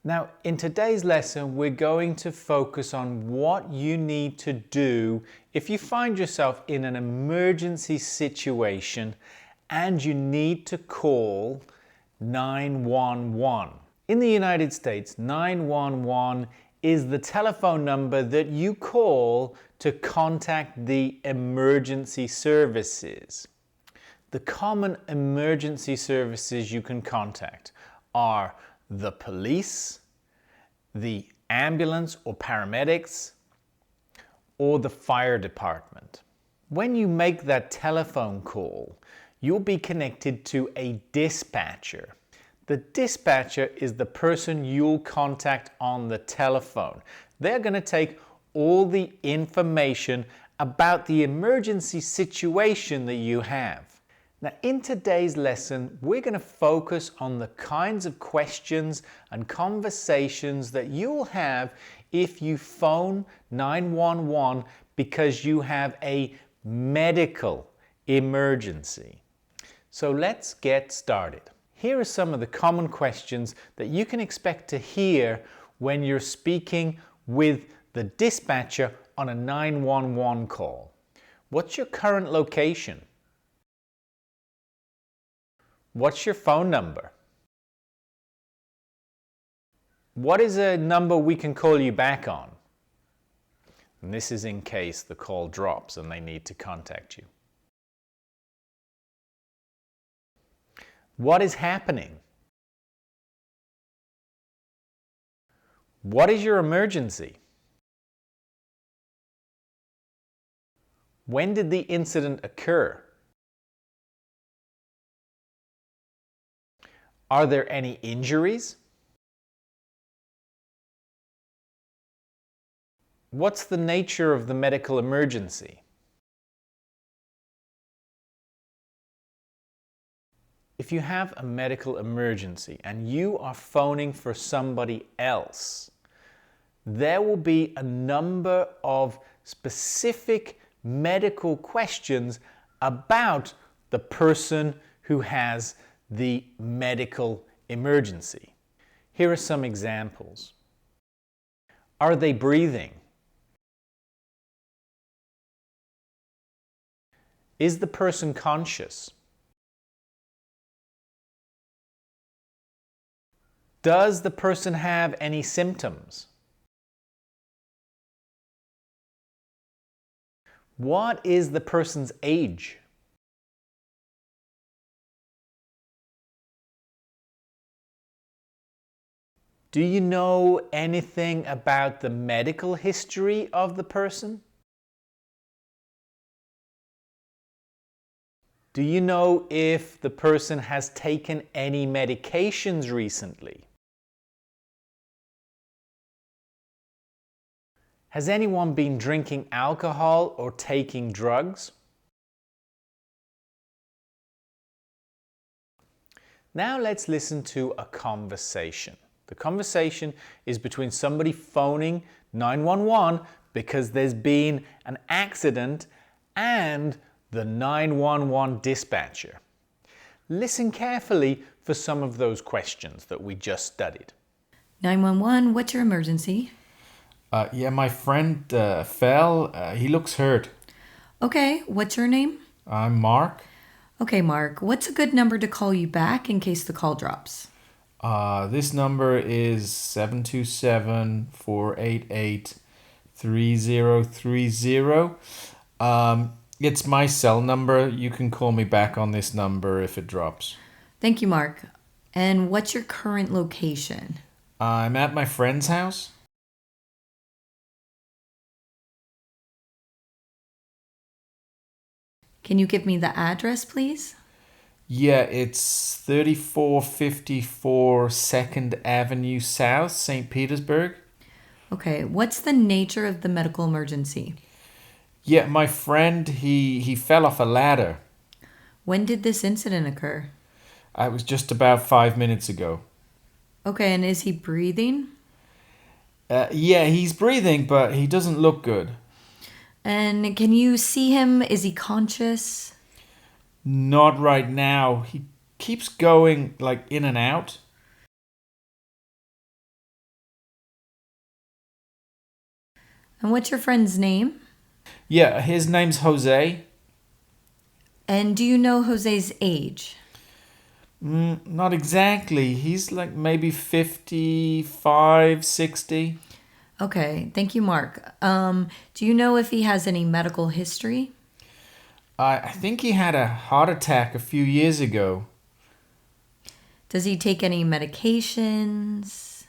Now, in today's lesson, we're going to focus on what you need to do if you find yourself in an emergency situation and you need to call 911. In the United States, 911 is the telephone number that you call to contact the emergency services. The common emergency services you can contact are the police, the ambulance or paramedics, or the fire department. When you make that telephone call, you'll be connected to a dispatcher. The dispatcher is the person you'll contact on the telephone. They're going to take all the information about the emergency situation that you have. Now, in today's lesson, we're going to focus on the kinds of questions and conversations that you'll have if you phone 911 because you have a medical emergency. So let's get started. Here are some of the common questions that you can expect to hear when you're speaking with the dispatcher on a 911 call. What's your current location? What's your phone number? What is a number we can call you back on? And this is in case the call drops and they need to contact you. What is happening? What is your emergency? When did the incident occur? Are there any injuries? What's the nature of the medical emergency? If you have a medical emergency and you are phoning for somebody else, there will be a number of specific medical questions about the person who has the medical emergency. Here are some examples. Are they breathing? Is the person conscious? Does the person have any symptoms? What is the person's age? Do you know anything about the medical history of the person? Do you know if the person has taken any medications recently? Has anyone been drinking alcohol or taking drugs? Now let's listen to a conversation. The conversation is between somebody phoning 911 because there's been an accident and the 911 dispatcher. Listen carefully for some of those questions that we just studied. 911, what's your emergency? My friend fell. He looks hurt. Okay, what's your name? I'm Mark. Okay, Mark, what's a good number to call you back in case the call drops? This number is 727-488-3030. It's my cell number. You can call me back on this number if it drops. Thank you, Mark. And what's your current location? I'm at my friend's house. Can you give me the address, please? Yeah, it's 3454 2nd Avenue South, St. Petersburg. Okay, what's the nature of the medical emergency? Yeah, my friend, he fell off a ladder. When did this incident occur? It was just about 5 minutes ago. Okay, and is he breathing? Yeah, he's breathing, but he doesn't look good. And can you see him? Is he conscious? Not right now. He keeps going like in and out. And what's your friend's name? Yeah, his name's Jose. And do you know Jose's age? Not exactly. He's like maybe 55, 60. Okay, thank you, Mark. Do you know if he has any medical history? I think he had a heart attack a few years ago. Does he take any medications?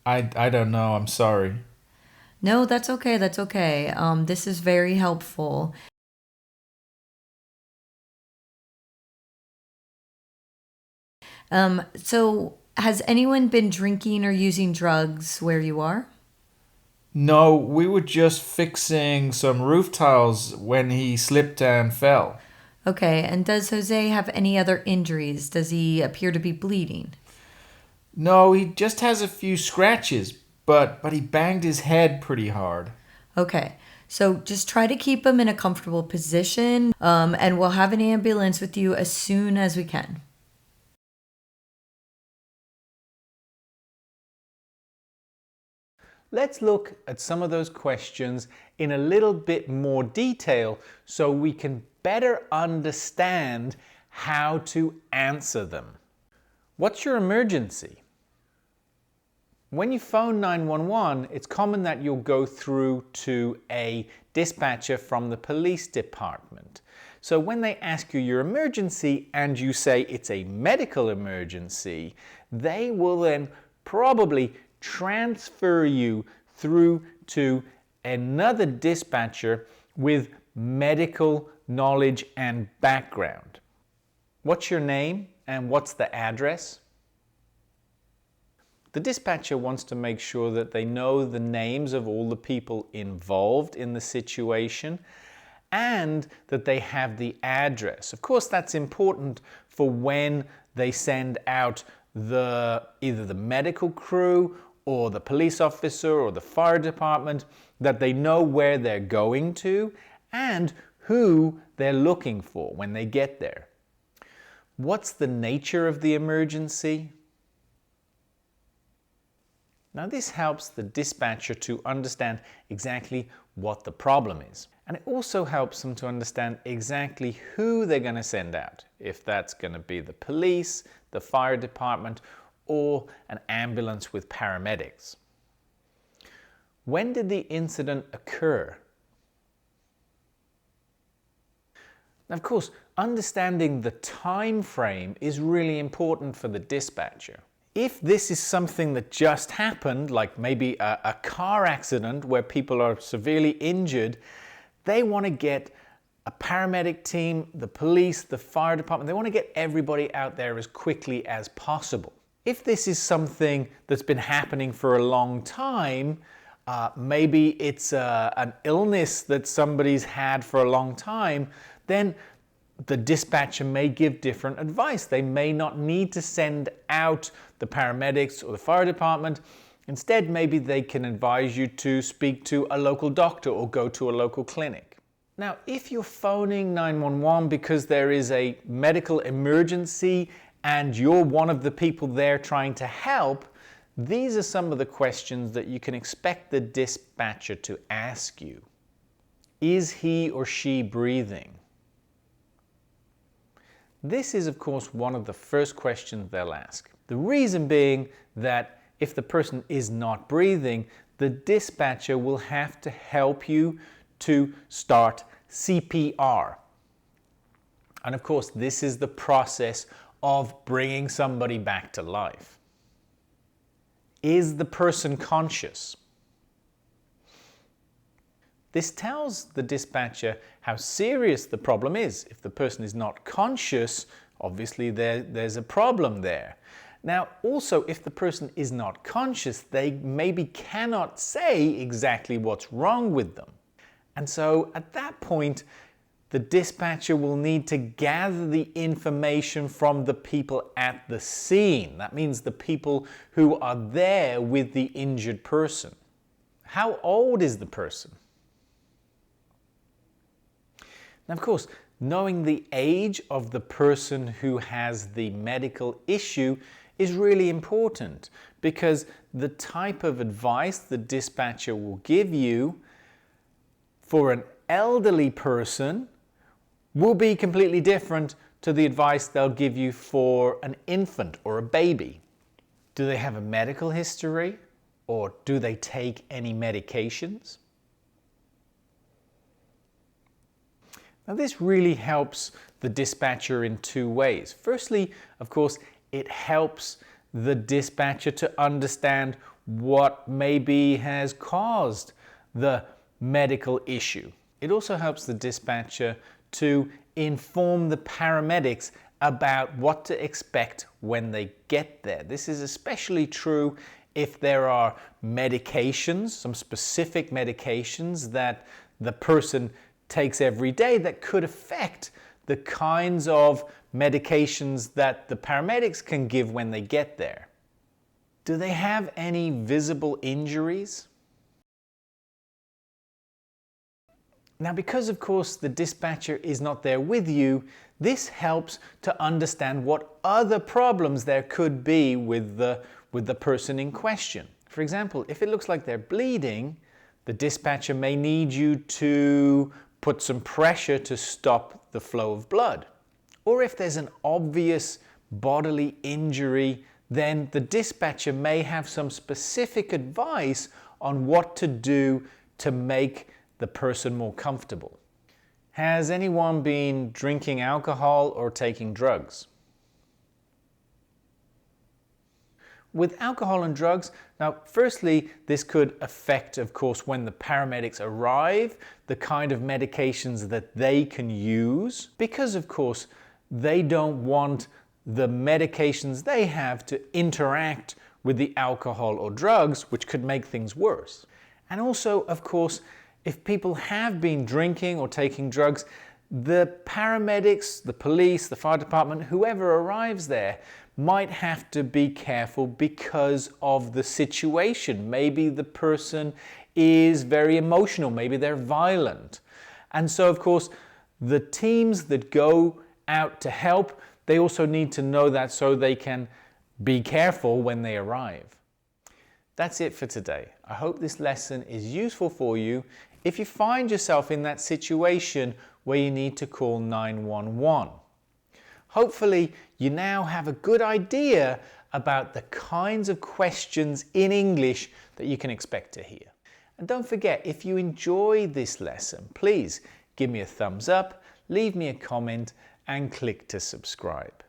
I don't know. I'm sorry. No, that's okay. That's okay. This is very helpful. So has anyone been drinking or using drugs where you are? No, we were just fixing some roof tiles when he slipped and fell. Okay, and does Jose have any other injuries? Does he appear to be bleeding? No, he just has a few scratches, but he banged his head pretty hard. Okay, so just try to keep him in a comfortable position, and we'll have an ambulance with you as soon as we can. Let's look at some of those questions in a little bit more detail so we can better understand how to answer them. What's your emergency? When you phone 911, it's common that you'll go through to a dispatcher from the police department. So when they ask you your emergency and you say it's a medical emergency, they will then probably transfer you through to another dispatcher with medical knowledge and background. What's your name and what's the address? The dispatcher wants to make sure that they know the names of all the people involved in the situation and that they have the address. Of course, that's important for when they send out either the medical crew or the police officer or the fire department, that they know where they're going to and who they're looking for when they get there. What's the nature of the emergency? Now this helps the dispatcher to understand exactly what the problem is. And it also helps them to understand exactly who they're going to send out, if that's going to be the police, the fire department, or an ambulance with paramedics. When did the incident occur? Now, of course, understanding the time frame is really important for the dispatcher. If this is something that just happened, like maybe a car accident where people are severely injured, they want to get a paramedic team, the police, the fire department, they want to get everybody out there as quickly as possible. If this is something that's been happening for a long time, maybe it's an illness that somebody's had for a long time, then the dispatcher may give different advice. They may not need to send out the paramedics or the fire department. Instead, maybe they can advise you to speak to a local doctor or go to a local clinic. Now, if you're phoning 911 because there is a medical emergency and you're one of the people there trying to help, these are some of the questions that you can expect the dispatcher to ask you. Is he or she breathing? This is, of course, one of the first questions they'll ask. The reason being that if the person is not breathing, the dispatcher will have to help you to start CPR. And of course, this is the process of bringing somebody back to life. Is the person conscious? This tells the dispatcher how serious the problem is. If the person is not conscious, obviously there's a problem there. Now, also, if the person is not conscious, they maybe cannot say exactly what's wrong with them. And so at that point, the dispatcher will need to gather the information from the people at the scene. That means the people who are there with the injured person. How old is the person? Now, of course, knowing the age of the person who has the medical issue is really important because the type of advice the dispatcher will give you for an elderly person will be completely different to the advice they'll give you for an infant or a baby. Do they have a medical history, or do they take any medications? Now, this really helps the dispatcher in two ways. Firstly, of course, it helps the dispatcher to understand what maybe has caused the medical issue. It also helps the dispatcher to inform the paramedics about what to expect when they get there. This is especially true if there are medications, some specific medications that the person takes every day that could affect the kinds of medications that the paramedics can give when they get there. Do they have any visible injuries? Now, because of course the dispatcher is not there with you, this helps to understand what other problems there could be with the person in question. For example, if it looks like they're bleeding, the dispatcher may need you to put some pressure to stop the flow of blood. Or if there's an obvious bodily injury, then the dispatcher may have some specific advice on what to do to make the person more comfortable. Has anyone been drinking alcohol or taking drugs? With alcohol and drugs, now firstly, this could affect, of course, when the paramedics arrive, the kind of medications that they can use, because of course, they don't want the medications they have to interact with the alcohol or drugs, which could make things worse. And also, of course, if people have been drinking or taking drugs, the paramedics, the police, the fire department, whoever arrives there might have to be careful because of the situation. Maybe the person is very emotional, maybe they're violent. And so, of course, the teams that go out to help, they also need to know that so they can be careful when they arrive. That's it for today. I hope this lesson is useful for you if you find yourself in that situation where you need to call 911. Hopefully, you now have a good idea about the kinds of questions in English that you can expect to hear. And don't forget, if you enjoyed this lesson, please give me a thumbs up, leave me a comment, and click to subscribe.